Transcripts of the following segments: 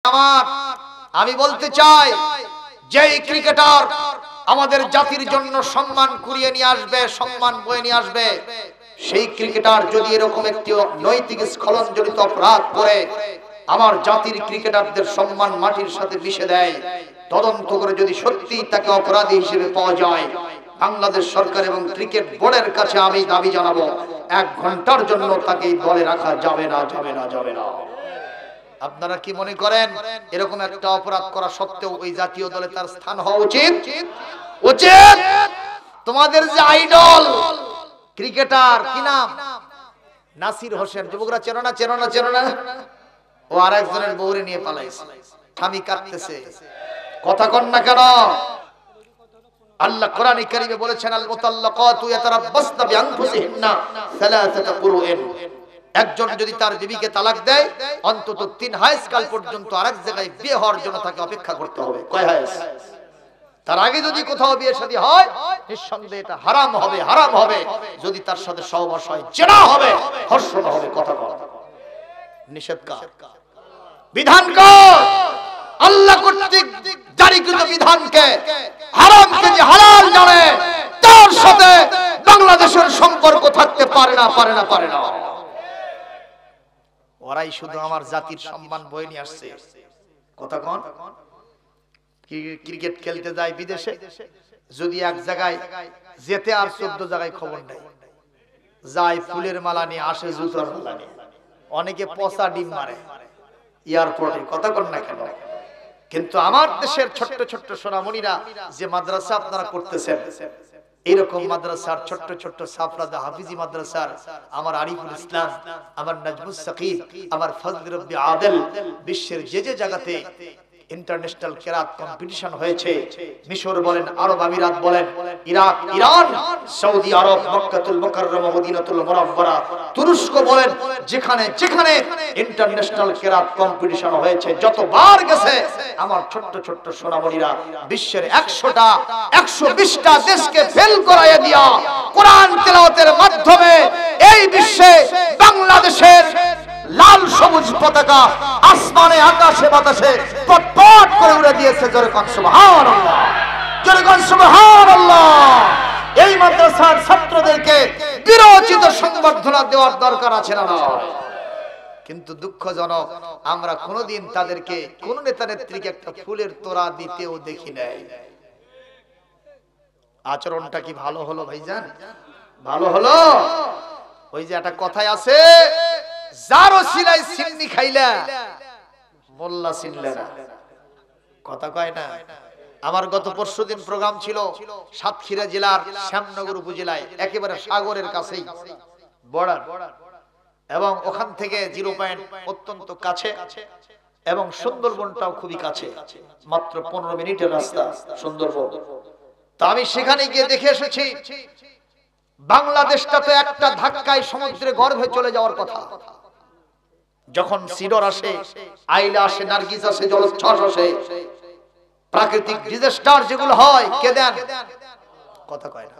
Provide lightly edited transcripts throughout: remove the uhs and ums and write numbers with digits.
আমার আমি বলতে চাই, যেই ক্রিকেটার আমাদের জাতির জন্য সম্মান কুড়িয়ে নিয়ে আসবে, সম্মান বয়ে নিয়ে আসবে, সেই ক্রিকেটার যদি এরকম একটি নৈতিক স্খলনজনিত অপরাধ করে আমার জাতির ক্রিকেটারদের সম্মান মাটির সাথে মিশে দেয়, তদন্ত করে যদি সত্যি তাকে অপরাধী হিসেবে পাওয়া যায়, বাংলাদেশ সরকার এবং ক্রিকেট বোর্ডের কাছে আমি দাবি জানাবো, 1 ঘন্টার জন্য তাকে দলে রাখা যাবে না, যাবে না, যাবে না। আপনারা কি মনে করেন এরকম একটা অপরাধ করা সত্ত্বেও ওই জাতীয় দলে তার স্থান হওয়া উচিত? উচিত। তোমাদের যে আইডল ক্রিকেটার কি নাম, নাসির হোসেন, যুবকরা চেনো না? চেনো না? চেনো না? ও আরেকজনের বউরে নিয়ে পালাইছে, স্বামী কাটতেছে, কথা কন না কেন? আল্লাহ কোরআনে কারীমে বলেছেন, আল মুতাল্লাকাতু ইয়াতারাব্বাসনা বিআনফুসিহিন্না সালাসাতা কুরুইন, একজন যদি তার বিবিকে তালাক দেয় অন্তত 3 হাইজকাল পর্যন্ত আরেক জায়গায় বিয়ে হওয়ার জন্য তাকে অপেক্ষা করতে হবে। কয় হাইজ? তার আগে যদি কোথাও বিয়ে শাদী হয় নিঃসন্দেহে এটা হারাম হবে, হারাম হবে। যদি তার সাথে সহবাস হয় জিনা হবে, ধর্ষণ হবে। কথা বল, নিষেধ কার? বিধান কার? আল্লাহ কর্তৃক জারিকৃত বিধানকে, হারামকে যে হালাল জানে তার সাথে বাংলাদেশের সম্পর্ক থাকতে পারে না, পারে না, পারে না। ওরাই শুধু আমার জাতির সম্মান বয়ে নিয়ে আসছে। কথা কোন? ক্রিকেট খেলতে যায় বিদেশে, যদি এক জায়গায় যেতে আর 14 জায়গায় খবর নেই, যায় ফুলের মালা নিয়ে আসে, জুতোর মালা নিয়ে, অনেকে পচা ডিম মারে এয়ারপোর্টে। কথা কোন না কেন? কিন্তু আমার দেশের ছোট্ট ছোট্ট সোনামণিরা যে মাদ্রাসা আপনারা করতেছেন, এরকম মাদ্রাসার ছোট্ট ছোট্ট সাফরাদা হাফিজি মাদ্রাসার আমার আরিফুল ইসলাম, আমার নাজমুস সাকিব, আমার ফজল রব্বি আদেল, বিশ্বের যে যে জায়গাতে ইন্টারন্যাশনাল কেরাত কম্পিটিশন হয়েছে, মিশর বলেন, আরব আমিরাত বলেন, ইরাক, ইরান, সৌদি আরব, মক্কাতুল মুকাররমা, মদিনাতুল মুনাওয়ারা, তুরস্ক বলেন, যেখানে যেখানে ইন্টারন্যাশনাল কেরাত কম্পিটিশন হয়েছে, যতবার গেছে আমার ছোট্ট ছোট্ট সোনামণিরা বিশ্বের 100টা 120টা দেশকে ফেল করাইয়া দিয়া কোরআন তেলাওয়াতের মাধ্যমে এই বিশ্বে বাংলাদেশের লাল সবুজ পতাকা আসমানে, আকাশে, বাতাসে পটপট করে উড়ে দিয়েছে। জোরে কোন সুবহানাল্লাহ, জোরে কোন সুবহানাল্লাহ। এই মাদ্রাসার ছাত্রদেরকে বিরোচিত সংবর্ধনা দেওয়ার দরকার আছে না? কিন্তু দুঃখজনক, আমরা কোনোদিন তাদেরকে কোন নেতা নেত্রীকে একটা ফুলের তোড়া দিতেও দেখি নাই। আচরণটা কি ভালো হলো ভাইজান? ভালো হলো? ওই যে একটা কথাই আছে, যারও সিলাই সিন্নি খাইলা মোল্লা চিনলে না। কথা কয় না? আমার গত পরশুদিন প্রোগ্রাম ছিল সাতক্ষীরা জেলার শ্যামনগর উপজেলায়, একেবারে সাগরের কাছেই বর্ডার, এবং ওখান থেকে 0 পয়েন্ট অত্যন্ত কাছে, এবং সুন্দরবনটাও খুবই কাছে, মাত্র 15 মিনিটের রাস্তা সুন্দরবন। তো আমি সেখানে গিয়ে দেখে এসেছি, বাংলাদেশটা তো একটা ধাক্কায় সমুদ্রে গর্ভে চলে যাওয়ার কথা। যখন সিডর আসে, আইলা আসে, নার্গিস আসে, জলোচ্ছ্বাস আসে, প্রাকৃতিক ডিজাস্টার যেগুলো হয়, কে দেন? কথা কয় না?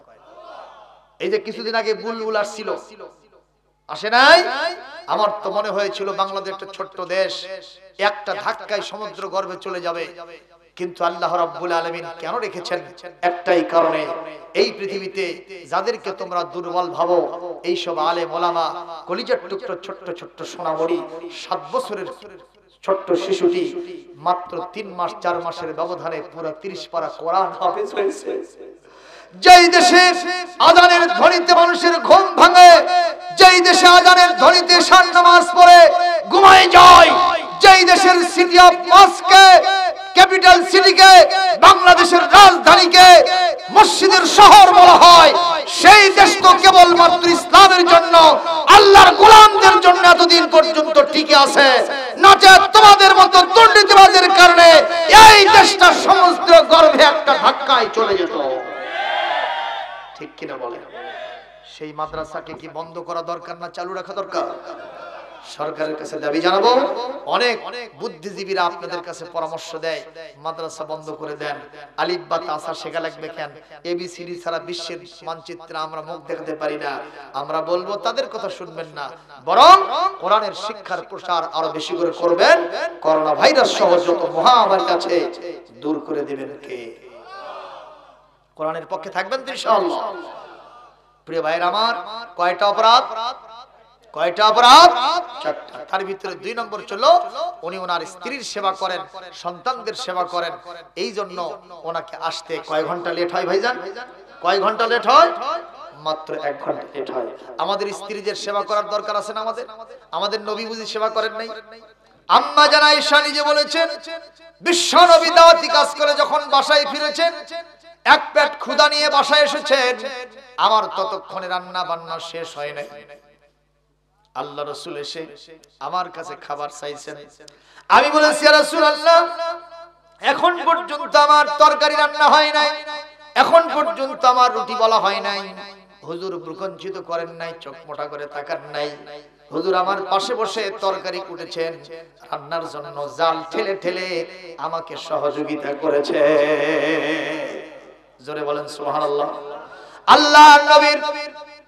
এই যে কিছুদিন আগে বুলবুল আসছিল, আসে নাই? আমার তো মনে হয়েছিল বাংলাদেশ একটা ছোট্ট দেশ, একটা ধাক্কায় সমুদ্র গর্ভে চলে যাবে। কিন্তু আল্লাহ রাব্বুল আলামিন কেন রেখেছেন? একটাই কারণে, এই পৃথিবীতে যাদেরকে তোমরা দুর্বল ভাবো, এই সব আলেম ওলামা, কলিজার টুকরো ছোট্ট ছোট্ট সোনামণি, 7 বছরের ছোট্ট শিশুটি মাত্র 3 মাস 4 মাসের ব্যবধানে পুরো 30 পারা কোরআন হাফেজ হয়েছে। যেই দেশে আযানের ধ্বনিতে মানুষের ঘুম ভাঙে, যেই দেশে আযানের ধ্বনিতে শান নামাজ পড়ে ঘুমায় যায়, যেই দেশের সিটি অফ মস্কে, ক্যাপিটাল সিটিকে, বাংলাদেশের রাজধানীকে মসজিদের শহর বলা হয়, সেই দেশ তো কেবলমাত্র ইসলামের জন্য, আল্লাহর গোলামদের জন্য এতদিন পর্যন্ত টিকে আছে। নচেত তোমাদের মতো দুর্নীতিবাজের কারণে এই দেশটা সমুদ্র গর্ভে একটা ধাক্কায় চলে যেত। ঠিক কিনা বলেন? সেই মাদ্রাসাকে কি বন্ধ করা দরকার না চালু রাখা দরকার? সরকারের কাছে দাবি জানাবো। অনেক বুদ্ধিজীবীরা আপনাদের কাছে পরামর্শ দেয় মাদ্রাসা বন্ধ করে দেন, আলিফ বা তাসা শেখা লাগবে কেন, এবিসিডি ছাড়া বিশ্বের মানচিত্রে আমরা মুখ দেখাতে পারি না। আমরা বলবো তাদের কথা শুনবেন না, বরং কোরআনের শিক্ষার প্রসার আরো বেশি করে করবেন। করোনা ভাইরাস সহ যত মহামারী আছে দূর করে দিবেন কে? কোরআনের পক্ষে থাকবেন তো ইনশাআল্লাহ। প্রিয় ভাইরা আমার, কয়টা অপরাধ? কয়টা অপরাধ? চারটা। তার ভিতরে 2 নম্বর চলো, উনি ওনার স্ত্রীর সেবা করেন, সন্তানদের সেবা করেন। এই জন্য ওনাকে আসতে কয় ঘন্টা লেট হয় ভাইজান? কয় ঘন্টা লেট হয়? মাত্র 1 ঘন্টা লেট হয়। আমাদের স্ত্রীদের সেবা করার দরকার আছে না আমাদের? আমাদের নবী বুঝি সেবা করেন নাই? আম্মা জান আয়েশা নিজে বলেছেন, বিশ্ব নবী দাওয়াতি কাজ করে যখন বাসায় ফিরেছেন, এক পেট ক্ষুধা নিয়ে বাসায় এসেছেন, আমার ততক্ষণে রান্না বান্না শেষ হয় নাই। আল্লাহ রাসূল এসে আমার কাছে খাবার চাইছেন। আমি বলেছি, ইয়া রাসূলুল্লাহ, এখন পর্যন্ত আমার তরকারি রান্না হয় নাই, এখন পর্যন্ত আমার রুটি বলা হয় নাই। হুজুর প্রকঞ্চিত করেন নাই, চোখ মোটা করে তাকান নাই। হুজুর আমার পাশে বসে তরকারি কুটেছেন, রান্নার জন্য জাল ঠেলে ঠেলে আমাকে সহযোগিতা করেছে। জোরে বলেন সুবহানাল্লাহ। আল্লাহর নবীর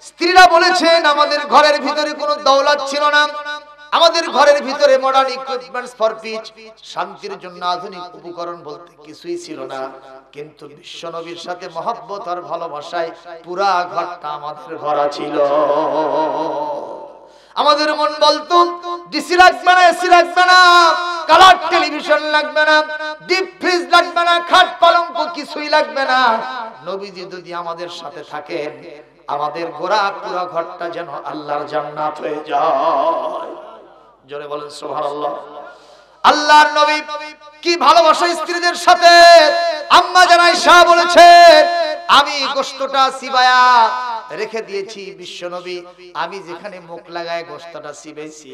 স্ত্রীরা বলেছেন, আমাদের ঘরের ভিতরে কোনো দৌলত ছিল না, আমাদের ঘরের ভিতরে মডার্ন ইকুইপমেন্টস ফর পিস, শান্তির জন্য আধুনিক উপকরণ বলতে কিছুই ছিল না, কিন্তু বিশ্ব নবীর সাথে মহব্বত আর ভালোবাসায় পুরা ঘরটা আমাদের ভরা ছিল। আমাদের মন বলতো, ডিসি লাগবে না, এসি লাগবে না, কালার টেলিভিশন লাগবে না, ডিপ ফ্রিজ লাগবে না, খাট পালঙ্ক কিছুই লাগবে না, নবীজি যদি আমাদের সাথে থাকেন আমাদের গোরা পুরো ঘরটা যেন আল্লাহর জান্নাত হয়ে যায়। জোরে বলেন সুবহানাল্লাহ। আল্লাহর নবী কি ভালোবাসা স্ত্রীদের সাথে। আম্মা জান আয়েশা বলেছেন, আমি গোশতটা সিবায়া রেখে দিয়েছি, বিশ্ব নবী আমি যেখানে মুখ লাগায় গোশতটা সিবেছি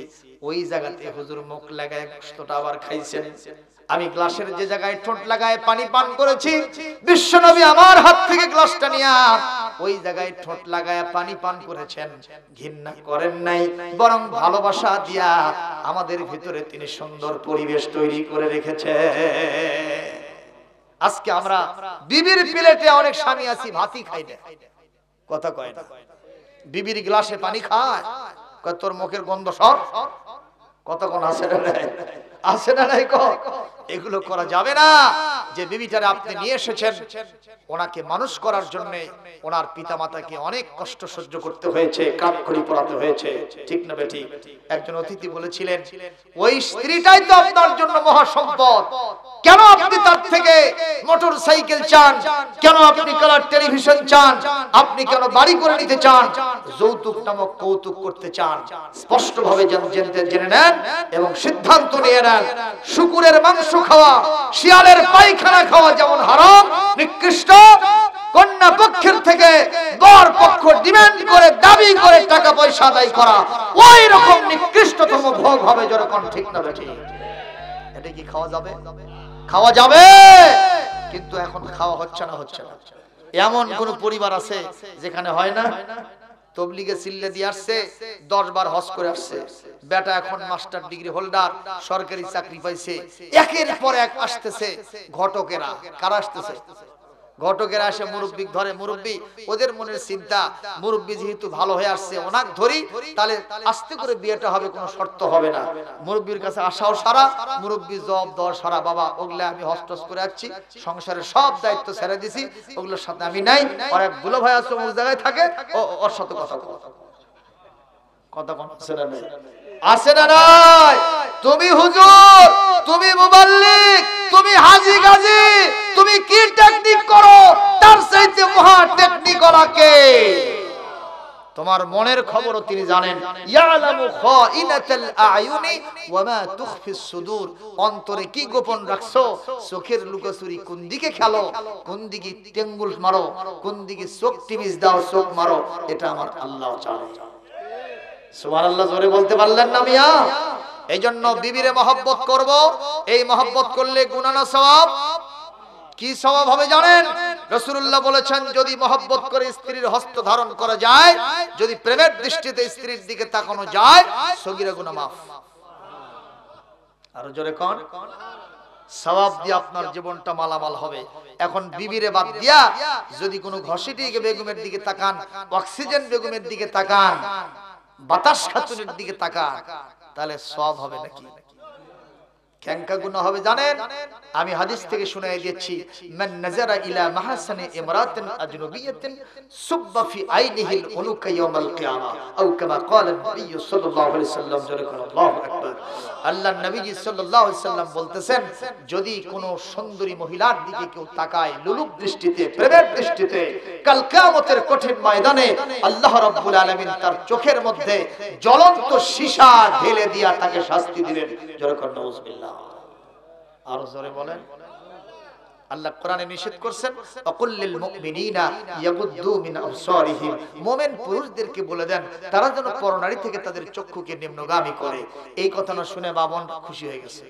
ওই জায়গাতে হুজুর মুখ লাগায় গোশতটা আবার খাইছেন। আমি গ্লাসের যে জায়গায় ঠোঁট লাগায় পানি পান করেছি, বিশ্ব নবী আমার হাত থেকে গ্লাসটা নিয়ে ওই জায়গায় ঠোঁট লাগায় পানি পান করেছেন। ঘৃণা করেন নাই, বরং ভালোবাসা দিয়া আমাদের ভিতরে তিনি সুন্দর পরিবেশ তৈরি করে রেখেছে। আজকে আমরা বিবির প্লেটে অনেক স্বামী আছি, ভাতই খাই না, কথা কয় না। বিবির গ্লাসে পানি খায়, কয় তোর মুখের গন্ধ সর, কতক্ষণ আছে না নাই, আছে না নাই। এগুলো করা যাবে না। যে বিবিটারে আপনি নিয়ে এসেছেন, ওনাকে মানুষ করার জন্য ওনার পিতামাতাকে অনেক কষ্ট সহ্য করতে হয়েছে, কাঠখড়ি পোড়াতে হয়েছে, ঠিক না বেটি? একজন অতিথি বলেছিলেন, ওই স্ত্রীটাই তো আপনার জন্য মহা সম্পদ, কেন আপনি তার থেকে মোটর সাইকেল চান, কেন আপনি কালার টেলিভিশন চান, আপনি কেন বাড়ি করে নিতে চান, যৌতুক নামক কৌতুক করতে চান? স্পষ্ট ভাবে জেনে নেন এবং সিদ্ধান্ত নিয়ে নেন। শুকুরের মাংস খাওয়া, শিয়ালের পায়খানা খাওয়া যেমন হারাম নিকৃষ্ট, কন্যা পক্ষের থেকে বর পক্ষ ডিমান্ড করে দাবি করে টাকা পয়সা আদায় করা ওই রকম নিকৃষ্টতম ভোগ হবে। যখন ঠিক না বেঠিক? এটা কি খাওয়া যাবে? খাওয়া যাবে, কিন্তু এখন খাওয়া হচ্ছে না। হচ্ছে না। এমন কোন পরিবার আছে যেখানে হয় না? তবলিগে সিল্লে দিয়ে আসছে, 10 বার হজ করে আসছে, বেটা এখন মাস্টার ডিগ্রি হোল্ডার, সরকারি চাকরি পাইছে, একের পর এক আসতেছে ঘটকেরা। কারা আসতেছে? ঘটকেরা আসে মুরব্বি ধরে, মুরব্বি ওদের মনের চিন্তা, মুরব্বি যেহেতু ভালো হয়ে আসছে ওনাকে ধরি, তাহলে আস্তে করে বিয়েটা হবে, কোনো শর্ত হবে না। মুরব্বির কাছে আসাও সারা, মুরব্বি জব দেওয়া সারা, বাবা ওগুলো আমি হস্টস করে আসছি, সংসারের সব দায়িত্ব ছেড়ে দিছি, ওগুলোর সাথে আমি নাই। আর এক বুলো ভাই আছে অমুক জায়গায় থাকে, ওর সাথে কথা কোন আছে না নাই? আছে না নাই? তুমি হুজুর, তুমি মুবাল্লিগ, তুমি হাজী গাজী, তুমি কি টেকনিক করো, তার চাইতে মহা টেকনিক ওলাকে। তোমার মনের খবরও তিনি জানেন। ইয়ালামু খাইনাতাল আয়ুনি ওয়া মা তুখফিস সুদূর। অন্তরে কি গোপন রাখছো, চোখের লুকোচুরি কোন দিকে খেলো, কোন দিকে টেঙ্গুল মারো, কোন দিকে চোখ টিমিজ দাও, চোখ মারো, এটা আমার আল্লাহ জানে। সুবহানাল্লাহ। জোরে বলতে পারলেন না মিয়া? এইজন্য বিবিরে মহব্বত করব। এই মহব্বত করলে গুনাহ না সওয়াব? কি সওয়াব হবে জানেন? রাসূলুল্লাহ বলেছেন যদি মহব্বত করে স্ত্রীর হস্ত ধারণ করা যায়, যদি প্রেমের দৃষ্টিতে স্ত্রীর দিকে তাকানো যায়, সগীরা গুনাহ মাফ। আর জোরে কোন সওয়াব দিয়ে আপনার জীবনটা মালামাল হবে। এখন বিবিরে বাদ দিয়া যদি কোনো ঘষিটি বেগমের দিকে তাকান, অক্সিজেন বেগমের দিকে তাকান, বাতাস খাতুনের দিকে তাকান, তাহলে সওয়াব হবে নাকি? কেঙ্কা গুনাহ হবে জানেন? আমি হাদিস থেকে শুনাই দিচ্ছি, মান নাজারা ইলা মাহসানি ইমরাতিন আজনবিয়াতিন সুব্বা ফি আইনিহিল উনুকা ইয়াউমাল কিয়ামা আও কামা ক্বালা নবী সাল্লাল্লাহু আলাইহি ওয়াসাল্লাম। আল্লাহু আকবার। আল্লাহর নবীজি সাল্লাল্লাহু আলাইহি ওয়াসাল্লাম বলতেছেন, যদি কোনো সুন্দরী মহিলার দিকে কেউ তাকায় লুলুপ দৃষ্টিতে, প্রেমের দৃষ্টিতে, কাল কিয়ামতের কঠিন ময়দানে আল্লাহ রাব্বুল আলামিন তার চোখের মধ্যে জ্বলন্ত সীসা ঢেলে দিয়া তাকে শাস্তি দিবেন। জোরে কোন নাউযুবিল্লাহ। আর জোরে বলেন। আল্লাহ কোরআনে নিষেধ করেছেন, আকুল্লিল মুমিনিনা ইয়াগুদ্দু মিন আবসারিহিম, মুমিন পুরুষদেরকে বলে দেন তারা যেন পরনারী থেকে তাদের চক্ষুকে নিম্নগামী করে। এই কথাটা শুনে বাবন খুশি হয়ে গেছে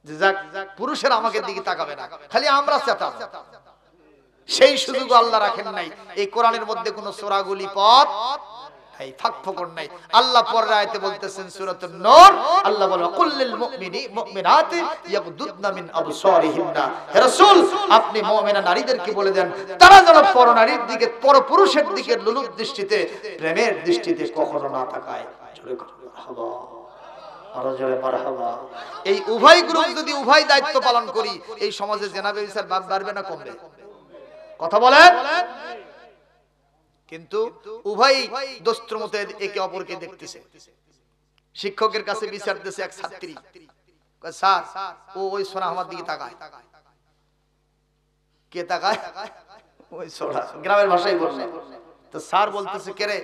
যে যাক, পুরুষেরা আমাকে দিকে তাকাবে না, খালি আমরা চেতাব। সেই সুযোগ আল্লাহ রাখেন নাই। এই কোরআনের মধ্যে কোনো সূরাগুলি পথ এই ফাঁকফোকর নাই। আল্লাহ পরের আয়াতে বলতেছেন সূরাতুন নূর, আল্লাহ বলে কুল্লিল মুমিনাতি ইয়াগুদুদনা মিন আবসারিহিন্না। হে রাসূল, আপনি মুমিনা নারীদেরকে বলে দেন তারা যেন পরনারীর দিকে, পরপুরুষের দিকে লুলুপ দৃষ্টিতে, প্রেমের দৃষ্টিতে কখনো না তাকায়। জোরে মারহাবা, আরো জোরে মারহাবা। এই উভয় গ্রুপ যদি উভয় দায়িত্ব পালন করি, এই সমাজে জেনা ব্যভিচার বাড়বে না কমবে? কথা বলেন। কিন্তু উভয় দোস্ত্র মতে একে অপরকে দেখতেছে। শিক্ষকের কাছে বিচার দিতেছে এক ছাত্রী, কয় স্যার ও ওই সোনা আমার দিকে তাকায়। কে তাকায়? ওই সোনা। গ্রামের ভাষায় বলছে। তো স্যার বলতেছে, কে রে?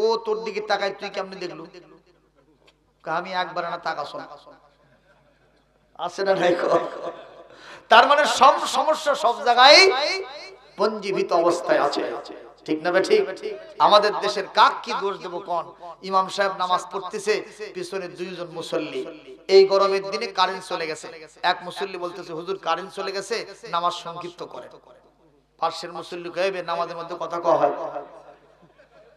ও তোর দিকে তাকায়, তুই কেমনে দেখলু? আমি একবার না তাকাছ না, আছে না নাই? তার মানে সব সমস্যা সব জায়গায় পঞ্জীভূত অবস্থায় আছে। ঠিক না? ঠিক। আমাদের দেশের কাক কি দোষ দেব কোন? ইমাম সাহেব নামাজ পড়তেছে, পিছনে দুইজন মুসল্লি। এই গরমের দিনে কারেন্ট চলে গেছে। এক মুসল্লি বলতেছে, হুজুর কারেন্ট চলে গেছে, নামাজ সংক্ষিপ্ত করে। পাশের মুসল্লি কইবে নামাজের মধ্যে কথা কওয়া হয়।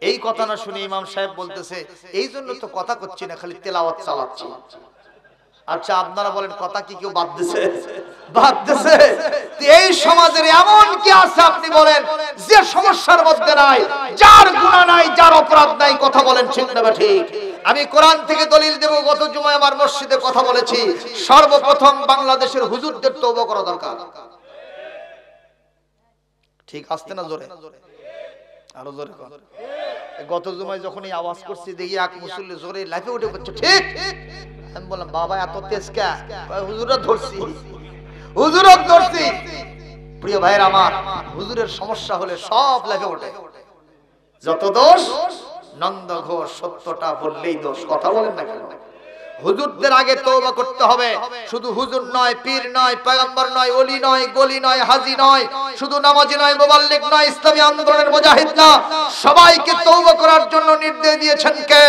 এই কথা না শুনে ইমাম সাহেব বলতেছে, এই জন্য তো কথা করছি না, খালি তেলাওয়াত চালাচ্ছি। আচ্ছা আপনারা বলেন, কথা কি কেউ বাদ দিছে? বাদ দিছে। এই সমাজের এমন কি আছে আপনি বলেন যে সমস্যার মধ্যে নাই, যার গুনাহ নাই, যার অপরাধ নাই? কথা বলেন ঠিক না ঠিক? আমি কোরআন থেকে দলিল দেব। গত জুমায় আমার মসজিদে কথা বলেছি, সর্বপ্রথম বাংলাদেশের হুজুরদের তওবা করা দরকার। ঠিক আসছে না? জোরে আরো জোরে কর। গত জুমায় যখন এই আওয়াজ করছি, দেখি এক মুসল্লি জোরে লাফে উঠে বলছে ঠিক। আমি বললাম, বাবা এত তেজ কে? হুজুরা ধরছি, হুজুরা ধরছি। প্রিয় ভাইয়ের আমার, হুজুরের সমস্যা হলে সব লাফে ওঠে। যত দোষ নন্দ ঘোষ, সত্যটা বললেই দোষ। কথা বলেন না কেন? হুজুরদের আগে তওবা করতে হবে। শুধু হুজুর নয়, পীর নয়, পয়গম্বর নয়, ওলি নয়, গলি নয়, হাজী নয়, শুধু নামাজি নয়, মুবাল্লিগ নয়, ইসলামী আন্দোলনের মুজাহিদ না, সবাইকে তওবা করার জন্য নির্দেশ দিয়েছেন কে?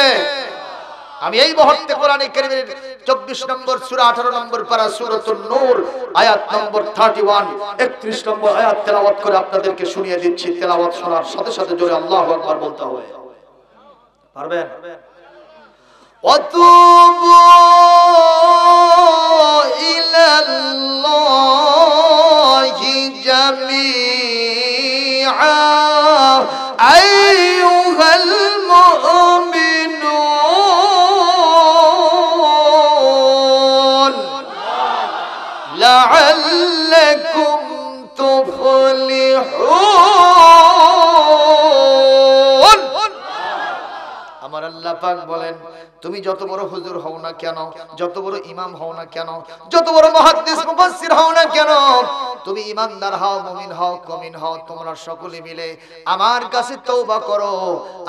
আমি এই মুহূর্তে কোরআনে কারীমের 24 নম্বর সূরা 18 নম্বর পারা সূরাতুন নূর আয়াত নম্বর 31 31 নম্বর আয়াত তেলাওয়াত করে আপনাদেরকে শুনিয়ে দিচ্ছি। তেলাওয়াত শোনার সাথে সাথে জোরে আল্লাহু আকবার বলতে হবে। পারবেন? ওয়াতুবু ইলাল্লাহি জামিআ আইয়ুহাল মুমিনুন লাআল্লাকুম তুফলিহুন। আমার আল্লাহ পাক বলেন, তুমি যত বড় হুজুর হও না কেন, যত বড় ইমাম হও না কেন, যত বড় মুহাদ্দিস মুফাসসির হও না কেন, তুমি ইমানদার হও, মুমিন হও, মুমিন হও, তোমরা সকলে মিলে আমার কাছে তওবা করো।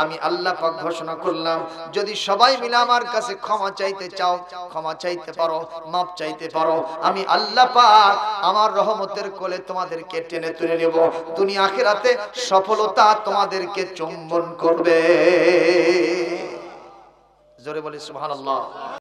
আমি আল্লাহ পাক ঘোষণা করলাম, যদি সবাই মিলে আমার কাছে ক্ষমা চাইতে চাও, ক্ষমা চাইতে পারো, মাপ চাইতে পারো, আমি আল্লাহ পাক আমার রহমতের কোলে তোমাদেরকে টেনে তুলে নেব। দুনিয়া আখিরাতে সফলতা তোমাদেরকে চুম্বন করবে। জোরে বলি সুবহানাল্লাহ।